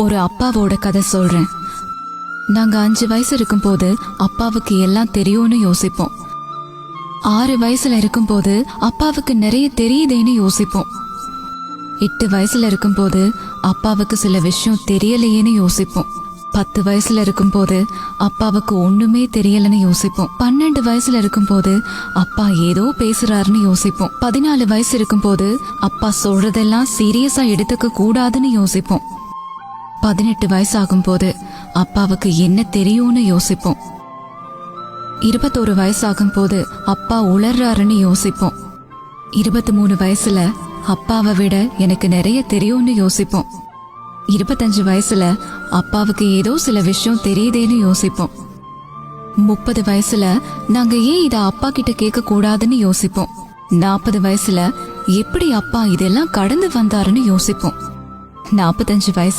ஒரு அப்பாவோட கதை சொல்றேன். நாங்க 5 வயசு இருக்கும்போது அப்பாவுக்கு எல்லாம் தெரியும்னு யோசிப்போம். 6 வயசுல இருக்கும்போது அப்பாவுக்கு நிறைய தெரியுதேன்னு யோசிப்போம். 8 வயசுல இருக்கும்போது அப்பாவுக்கு சில விஷயம் தெரியலையேன்னு யோசிப்போம். 10 வயசுல இருக்கும்போது அப்பாவுக்கு ஒண்ணுமே தெரியலன்னு யோசிப்போம். 12 வயசுல இருக்கும்போது அப்பா ஏதோ பேசுறாருன்னு யோசிப்போம். 14 வயசு இருக்கும்போது அப்பா சொல்றதெல்லாம் சீரியஸா எடுத்துக்க கூடாதுன்னு யோசிப்போம். 18 வயசு ஆகும்போது அப்பாவுக்கு என்ன தெரியும்னு யோசிப்போம். 21 வயசாகும் போது அப்பா உளர்றாருன்னு யோசிப்போம். 23 வயசுல அப்பாவை விட எனக்கு நிறைய தெரியும்னு யோசிப்போம். 25 வயசுல அப்பாவுக்கு ஏதோ சில விஷயம் தெரியுதேன்னு யோசிப்போம். 30 வயசுல நாங்க ஏன் இத அப்பா கிட்ட கேட்க கூடாதுன்னு யோசிப்போம். 40 வயசுல எப்படி அப்பா இதெல்லாம் கடந்து வந்தாருன்னு யோசிப்போம். 45 வயசுல